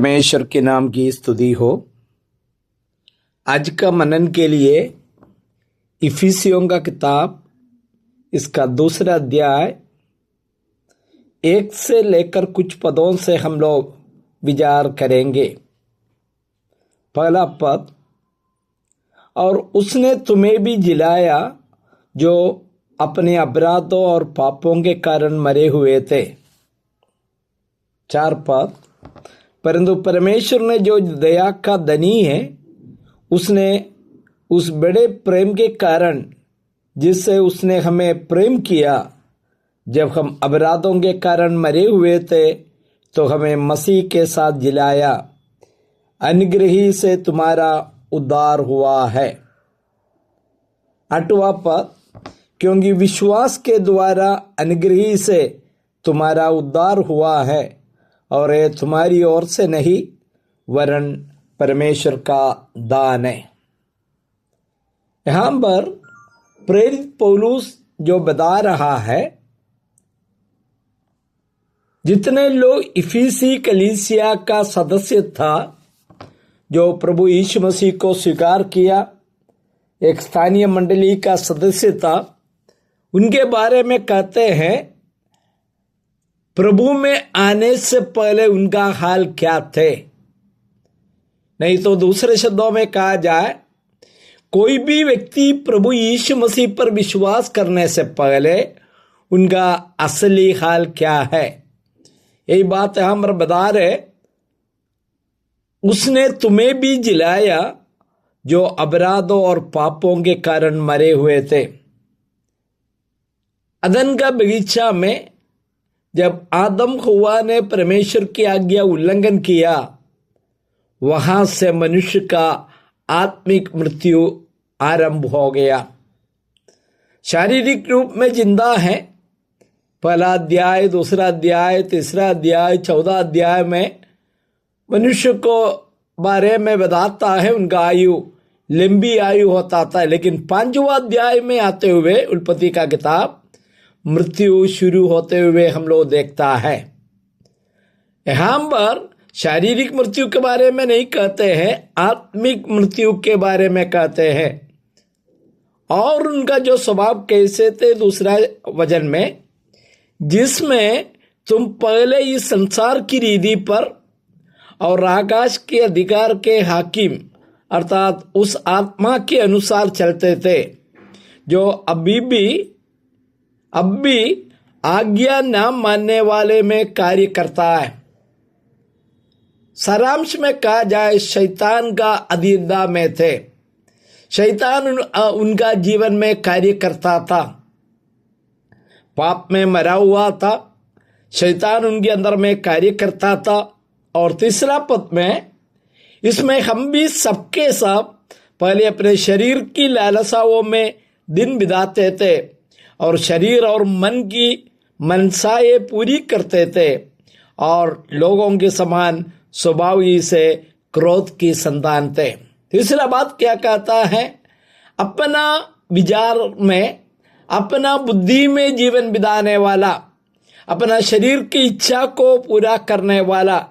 परमेश्वर के नाम की स्तुति हो। आज का मनन के लिए इफिसियों का किताब इसका दूसरा अध्याय 1 से लेकर कुछ पदों से हम लोग विचार करेंगे। पहला पद, और उसने तुम्हें भी जिलाया जो अपने अपराधों और पापों के कारण मरे हुए थे। 4 पद, परंतु परमेश्वर ने जो दया का धनी है, उसने उस बड़े प्रेम के कारण जिससे उसने हमें प्रेम किया, जब हम अपराधों के कारण मरे हुए थे तो हमें मसीह के साथ जिलाया। अनुग्रह ही से तुम्हारा उद्धार हुआ है। 8वां पद, क्योंकि विश्वास के द्वारा अनुग्रह ही से तुम्हारा उद्धार हुआ है, और ये तुम्हारी ओर से नहीं वरन परमेश्वर का दान है। यहाँ पर प्रेरित पौलुस जो बता रहा है, जितने लोग इफिसी कलीसिया का सदस्य था, जो प्रभु यीशु मसीह को स्वीकार किया, एक स्थानीय मंडली का सदस्य था, उनके बारे में कहते हैं प्रभु में आने से पहले उनका हाल क्या थे। नहीं तो दूसरे शब्दों में कहा जाए, कोई भी व्यक्ति प्रभु यीशु मसीह पर विश्वास करने से पहले उनका असली हाल क्या है, यही बात हम बता रहे। उसने तुम्हें भी जिलाया जो अपराधों और पापों के कारण मरे हुए थे। अदन का बगीचा में जब आदम हव्वा ने परमेश्वर की आज्ञा उल्लंघन किया, वहां से मनुष्य का आत्मिक मृत्यु आरंभ हो गया। शारीरिक रूप में जिंदा है। पहला अध्याय, दूसरा अध्याय, तीसरा अध्याय, 14 अध्याय में मनुष्य को बारे में बताता है, उनका आयु लंबी आयु होता था। लेकिन 5वां अध्याय में आते हुए उत्पत्ति का किताब मृत्यु शुरू होते हुए हम लोग देखता है। यहां पर शारीरिक मृत्यु के बारे में नहीं कहते हैं, आत्मिक मृत्यु के बारे में कहते हैं। और उनका जो स्वभाव कैसे थे, दूसरा वचन में, जिसमें तुम पहले इस संसार की रीति पर और आकाश के अधिकार के हाकिम अर्थात उस आत्मा के अनुसार चलते थे, जो अब भी आज्ञा न मानने वाले में कार्य करता है। सारांश में कहा जाए, शैतान का अधीनता में थे। शैतान उनका जीवन में कार्य करता था, पाप में मरा हुआ था। शैतान उनके अंदर में कार्य करता था। और तीसरा पद में, इसमें हम भी सबके सब पहले अपने शरीर की लालसाओं में दिन बिताते थे और शरीर और मन की मनसाएं पूरी करते थे, और लोगों के समान स्वभाव ही से क्रोध की संतान थे। तीसरा बात क्या कहता है, अपना विचार में, अपना बुद्धि में जीवन बिताने वाला, अपना शरीर की इच्छा को पूरा करने वाला,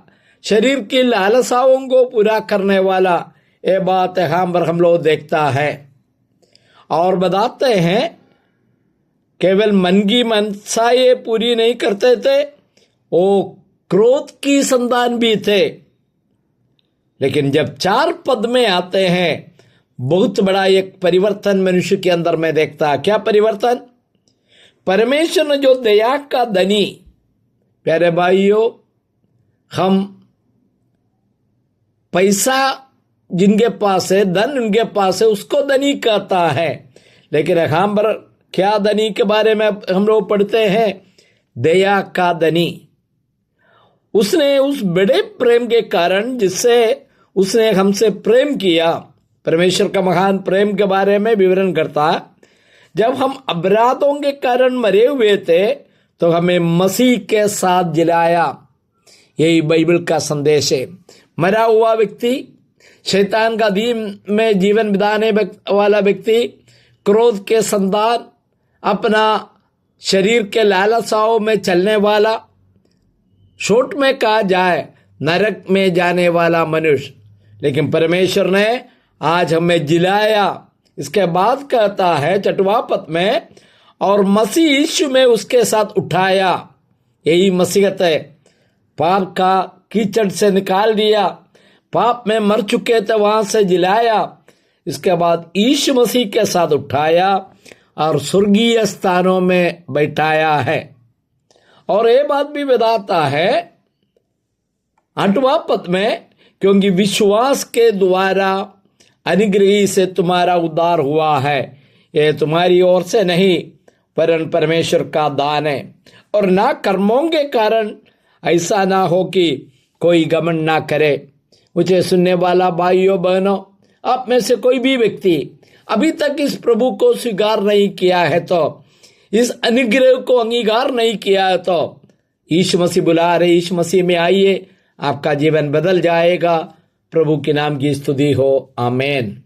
शरीर की लालसाओं को पूरा करने वाला, ये बात यहाँ पर हम लोग देखता है। और बताते हैं, केवल मन की मनसाएं पूरी नहीं करते थे, वो क्रोध की संतान भी थे। लेकिन जब 4 पद में आते हैं, बहुत बड़ा एक परिवर्तन मनुष्य के अंदर में देखता है। क्या परिवर्तन? परमेश्वर ने जो दया का धनी, प्यारे भाइयों, हम पैसा जिनके पास है, धन उनके पास है, उसको धनी कहता है। लेकिन यहाँ पर क्या धनी के बारे में हम लोग पढ़ते हैं? दया का धनी। उसने उस बड़े प्रेम के कारण जिससे उसने हमसे प्रेम किया, परमेश्वर का महान प्रेम के बारे में विवरण करता है। जब हम अपराधों के कारण मरे हुए थे तो हमें मसीह के साथ जिलाया। यही बाइबल का संदेश है। मरा हुआ व्यक्ति, शैतान का अधीन में जीवन बिताने वाला व्यक्ति, क्रोध के संतान, अपना शरीर के लालसाओं में चलने वाला, शॉर्ट में कहा जाए नरक में जाने वाला मनुष्य, लेकिन परमेश्वर ने आज हमें जिलाया। इसके बाद कहता है 6वां पद में, और मसीह यीशु में उसके साथ उठाया। यही मसीहत है, पाप का कीचड़ से निकाल दिया, पाप में मर चुके थे वहां से जिलाया, इसके बाद यीशु मसीह के साथ उठाया और स्वर्गीय स्थानों में बैठाया है। और ये बात भी बताता है 8वां पद में, क्योंकि विश्वास के द्वारा अनुग्रह से तुम्हारा उद्धार हुआ है, ये तुम्हारी ओर से नहीं वरन परमेश्वर का दान है, और ना कर्मों के कारण, ऐसा ना हो कि कोई घमंड ना करे। मुझे सुनने वाला भाइयों बहनों, आप में से कोई भी व्यक्ति अभी तक इस प्रभु को स्वीकार नहीं किया है, तो इस अनुग्रह को अंगीकार नहीं किया है, तो यीशु मसीह बुला रहे, यीशु मसीह में आइए, आपका जीवन बदल जाएगा। प्रभु के नाम की स्तुति हो, आमीन।